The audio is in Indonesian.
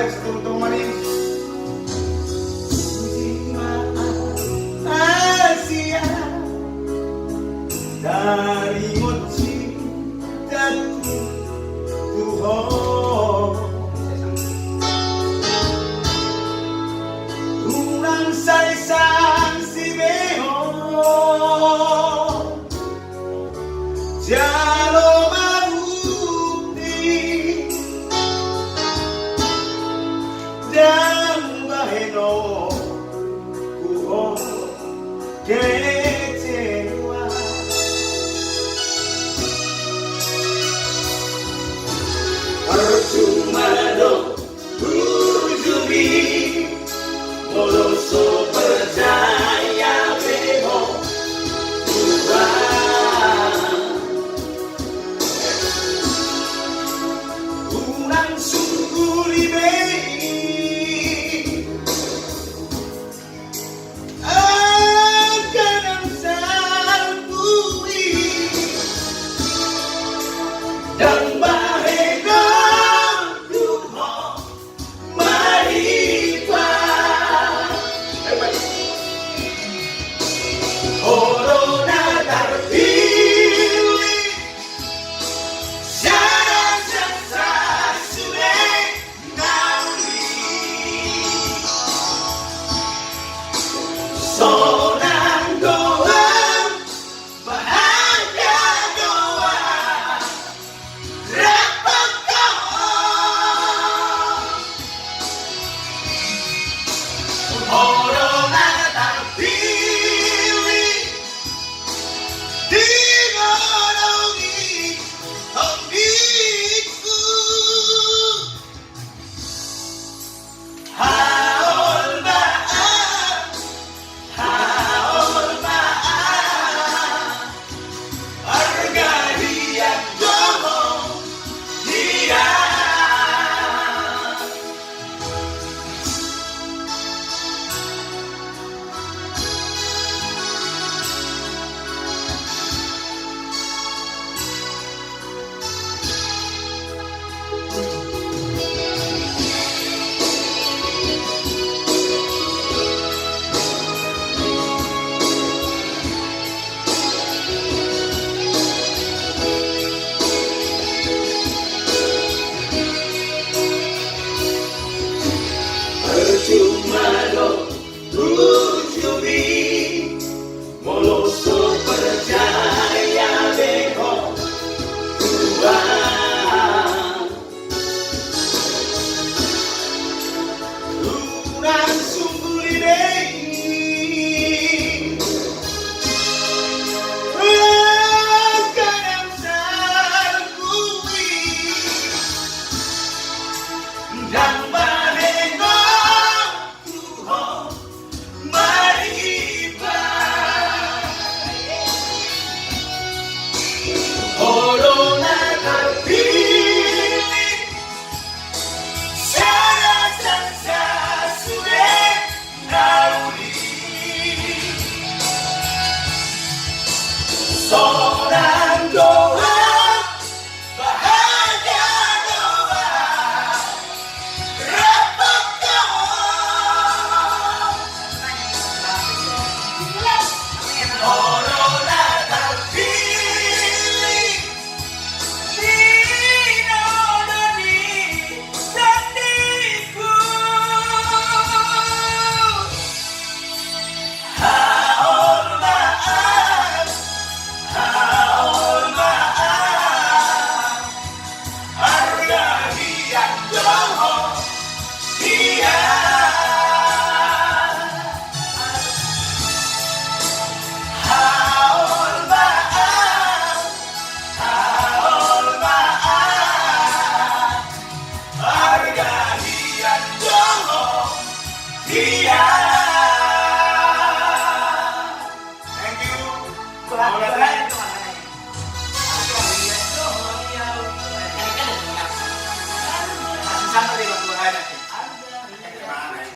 Ayo setuntung manis. Asia dari mochi datu Tuhan urang sarisan si beho jalo mabuti dan baheno kuho kecewa percuma dong ujumi moloso percaya beho urang sungguh liberi akan sanggupi dan bahena duho maripa corona terpilih syarat sukses sudah nauli sonang doa bahagia doa rapat corona terpilih dinolongi ombiku haul maaf harga dia jomo dia percuma dong ujumi moloso percaya beho Tuhan urang sungguh liberi akan sanggupi dan bahena Tuhan maripa corona terpilih syarat sukses sudah nauli sonang doa bahagia doa rapat corona terpilih dinolongi sandiku haul maaf harga dia jomo dia haul maaf harga dia jomo dia. Thank you. Sama-sama di